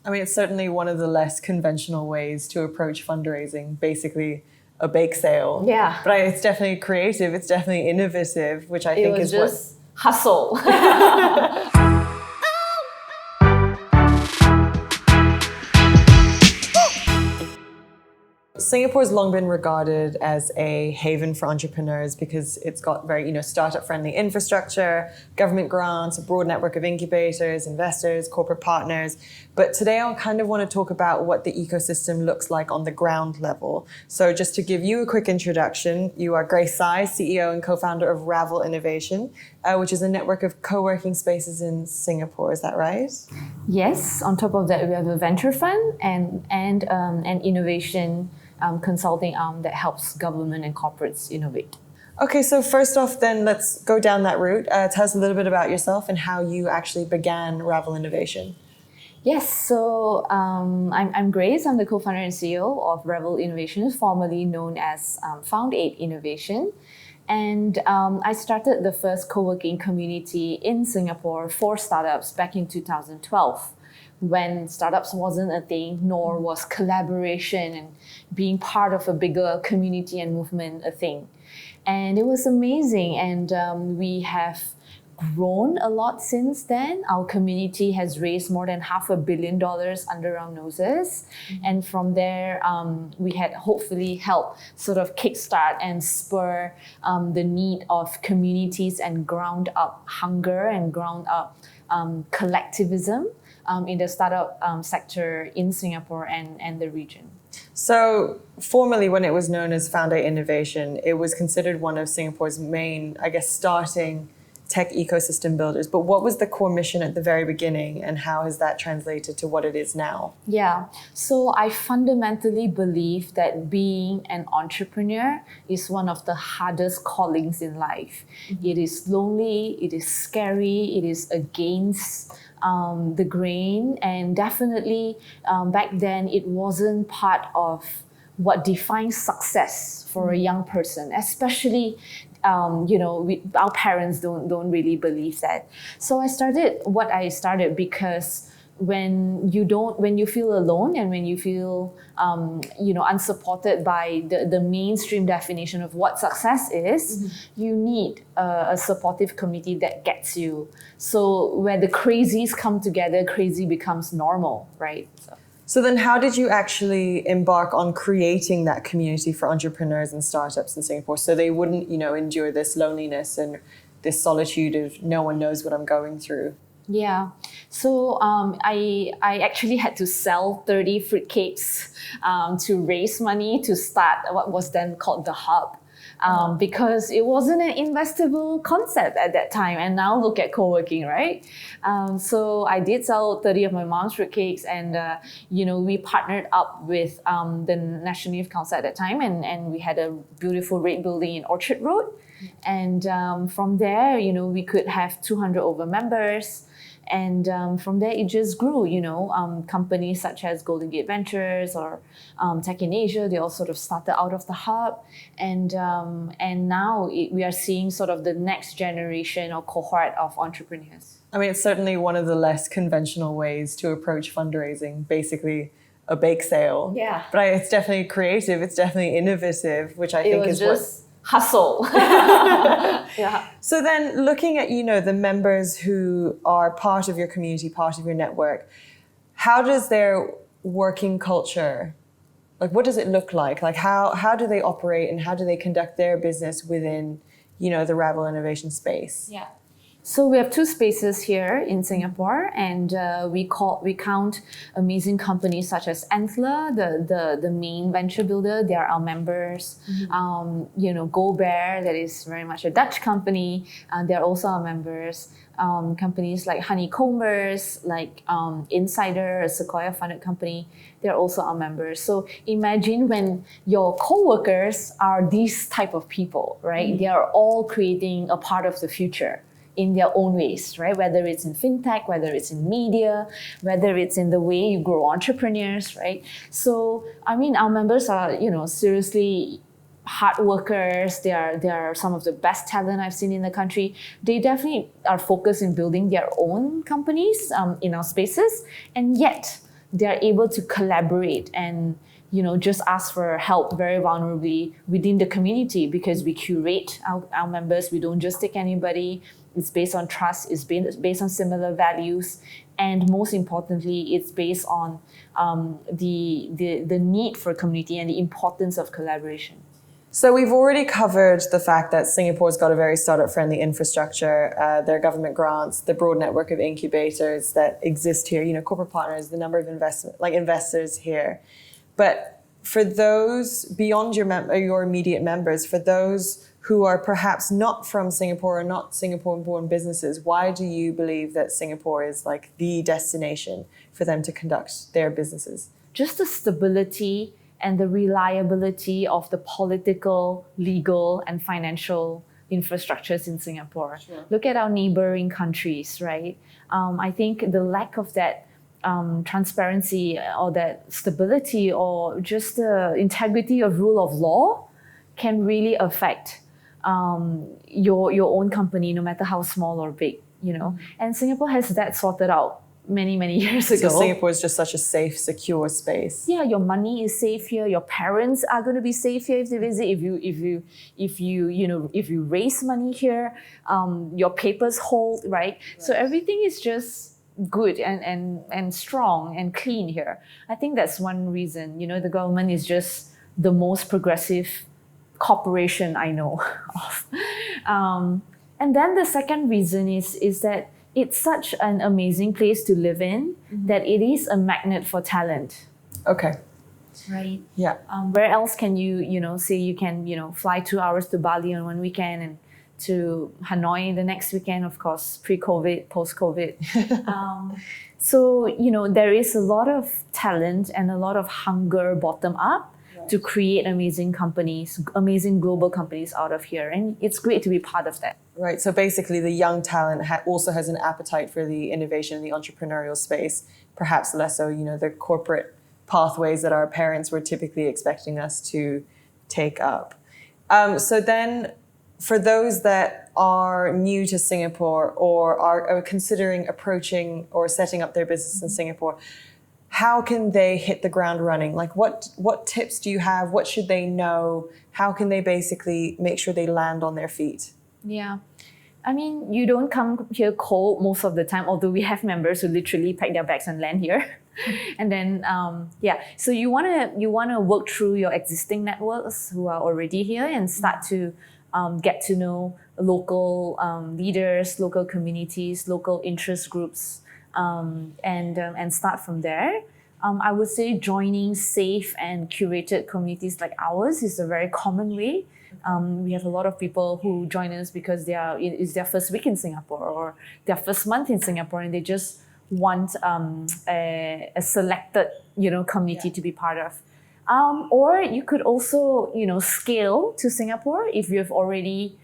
I mean, it's certainly one of the less conventional ways to approach fundraising, basically a bake sale. Yeah. But it's definitely creative, it's definitely innovative, which I think is just hustle. Singapore's long been regarded as a haven for entrepreneurs because it's got very, startup-friendly infrastructure, government grants, a broad network of incubators, investors, corporate partners. But today I kind of want to talk about what the ecosystem looks like on the ground level. So just to give you a quick introduction, you are Grace Sai, CEO and co-founder of Ravel Innovation, which is a network of co-working spaces in Singapore. Is that right? Yes. On top of that, we have a venture fund and an innovation consulting arm that helps government and corporates innovate. Okay, so first off then, let's go down that route. Tell us a little bit about yourself and how you actually began Ravel Innovation. Yes, so I'm Grace. I'm the co-founder and CEO of Ravel Innovation, formerly known as Found8 Innovation. And I started the first co-working community in Singapore for startups back in 2012. When startups wasn't a thing, nor was collaboration and being part of a bigger community and movement a thing. And it was amazing, and we have grown a lot since then. Our community has raised more than $500 million under our noses. And from there, we had hopefully helped sort of kickstart and spur the need of communities and ground up hunger and ground up collectivism in the startup sector in Singapore and the region. So formerly, when it was known as Found8 Innovation, it was considered one of Singapore's main, starting tech ecosystem builders. But what was the core mission at the very beginning, and how has that translated to what it is now? Yeah, so I fundamentally believe that being an entrepreneur is one of the hardest callings in life. It is lonely, it is scary, it is against the grain, and definitely back then it wasn't part of what defines success for a young person, especially our parents don't really believe that. So I started because when you feel alone and when you feel unsupported by the mainstream definition of what success is, you need a supportive community that gets you. So where the crazies come together, crazy becomes normal, right? So then how did you actually embark on creating that community for entrepreneurs and startups in Singapore so they wouldn't, endure this loneliness and this solitude of no one knows what I'm going through? Yeah, so I actually had to sell 30 fruitcakes to raise money to start what was then called the Hub. Because it wasn't an investable concept at that time. And now look at co-working, right? So I did sell 30 of my mom's fruitcakes, and we partnered up with the National Youth Council at that time, and we had a beautiful red building in Orchard Road. And from there, we could have 200 over members. And from there, it just grew, companies such as Golden Gate Ventures or Tech in Asia, they all sort of started out of the Hub. And now we are seeing sort of the next generation or cohort of entrepreneurs. I mean, it's certainly one of the less conventional ways to approach fundraising, basically a bake sale. Yeah. But it's definitely creative, it's definitely innovative, which I think is just hustle. Yeah. So then looking at, the members who are part of your community, part of your network, how does their working culture, what does it look like? How do they operate and how do they conduct their business within, the Ravel Innovation space? Yeah. So we have two spaces here in Singapore, and we count amazing companies such as Antler, the main venture builder. They are our members. Go Bear, that is very much a Dutch company. They're also our members. Companies like Honeycombers, like Insider, a Sequoia-funded company, they're also our members. So imagine when your co-workers are these type of people, right? They are all creating a part of the future in their own ways, right? Whether it's in fintech, whether it's in media, whether it's in the way you grow entrepreneurs, right? So, our members are, seriously hard workers. They are some of the best talent I've seen in the country. They definitely are focused in building their own companies in our spaces, and yet they are able to collaborate and just ask for help very vulnerably within the community, because we curate our members. We don't just take anybody. It's based on trust. It's based on similar values, and most importantly, it's based on the need for community and the importance of collaboration. So we've already covered the fact that Singapore's got a very startup-friendly infrastructure, their government grants, the broad network of incubators that exist here, corporate partners, the number of investors here. But for those beyond your immediate members, for those who are perhaps not from Singapore or not Singapore-born businesses, why do you believe that Singapore is like the destination for them to conduct their businesses? Just the stability and the reliability of the political, legal, and financial infrastructures in Singapore. Sure. Look at our neighboring countries, right? I think the lack of that transparency or that stability or just the integrity of rule of law can really affect your own company, no matter how small or big, And Singapore has that sorted out many years ago. So Singapore is just such a safe, secure space. Yeah, your money is safe here. Your parents are going to be safe here if they visit. If you raise money here, your papers hold, right? So everything is just good and strong and clean here. I think that's one reason. The government is just the most progressive corporation I know of. And then the second reason is that it's such an amazing place to live in, that it is a magnet for talent. Okay. Right? Yeah. Where else can you, say you can, fly 2 hours to Bali on one weekend and to Hanoi the next weekend, of course, pre-COVID, post-COVID. So, there is a lot of talent and a lot of hunger bottom up to create amazing companies, amazing global companies out of here. And it's great to be part of that. Right. So basically the young talent also has an appetite for the innovation in the entrepreneurial space, perhaps less so, the corporate pathways that our parents were typically expecting us to take up. So then for those that are new to Singapore or are considering approaching or setting up their business in Singapore, how can they hit the ground running? Like what tips do you have? What should they know? How can they basically make sure they land on their feet? Yeah. I mean, you don't come here cold most of the time, although we have members who literally pack their bags and land here. And then, so you wanna work through your existing networks who are already here and start to get to know local leaders, local communities, local interest groups, and start from there. I would say joining safe and curated communities like ours is a very common way. We have a lot of people who join us because it's their first week in Singapore or their first month in Singapore, and they just want a selected community to be part of. Or you could also scale to Singapore if you've already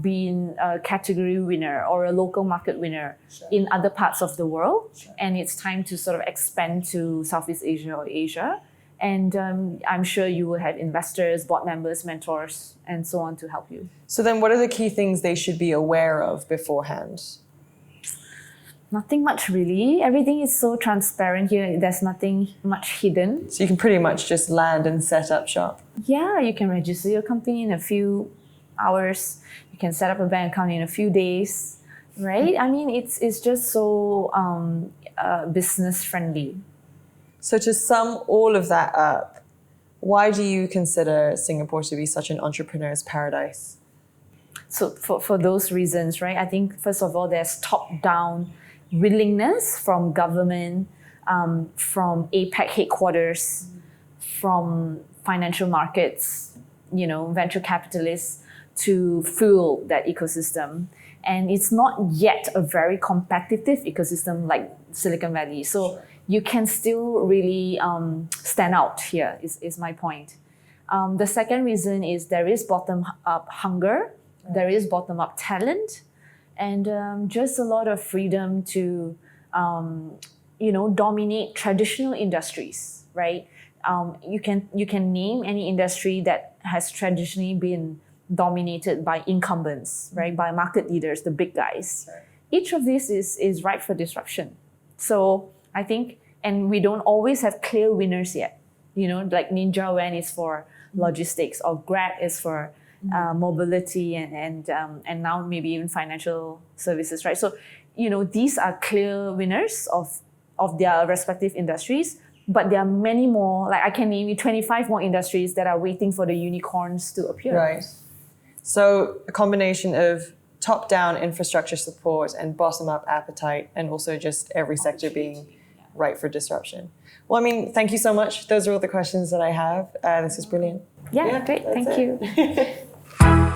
been a category winner or a local market winner in other parts of the world, and it's time to sort of expand to Southeast Asia or Asia. And I'm sure you will have investors, board members, mentors, and so on to help you. So then what are the key things they should be aware of beforehand? Nothing much really. Everything is so transparent here. There's nothing much hidden. So you can pretty much just land and set up shop. Yeah, you can register your company in a few hours. You can set up a bank account in a few days, right? I mean, it's just so business friendly. So to sum all of that up, why do you consider Singapore to be such an entrepreneur's paradise? So for those reasons, right? I think first of all, there's top-down willingness from government, from APAC headquarters, from financial markets, venture capitalists to fuel that ecosystem. And it's not yet a very competitive ecosystem like Silicon Valley. So you can still really stand out here, is my point. The second reason is there is bottom-up hunger, there is bottom-up talent, and just a lot of freedom to, dominate traditional industries, right? You can name any industry that has traditionally been dominated by incumbents, right? By market leaders, the big guys. Each of these is ripe for disruption. So I think and we don't always have clear winners yet. You know, like Ninja Van is for logistics, or Grab is for mobility, and now maybe even financial services, right? So, you know, these are clear winners of their respective industries, but there are many more. Like, I can name you 25 more industries that are waiting for the unicorns to appear. Right. So a combination of top-down infrastructure support and bottom-up appetite, and also just every sector being ripe for disruption. Well, I mean, thank you so much. Those are all the questions that I have. This is brilliant. Yeah, great. Thank it. you.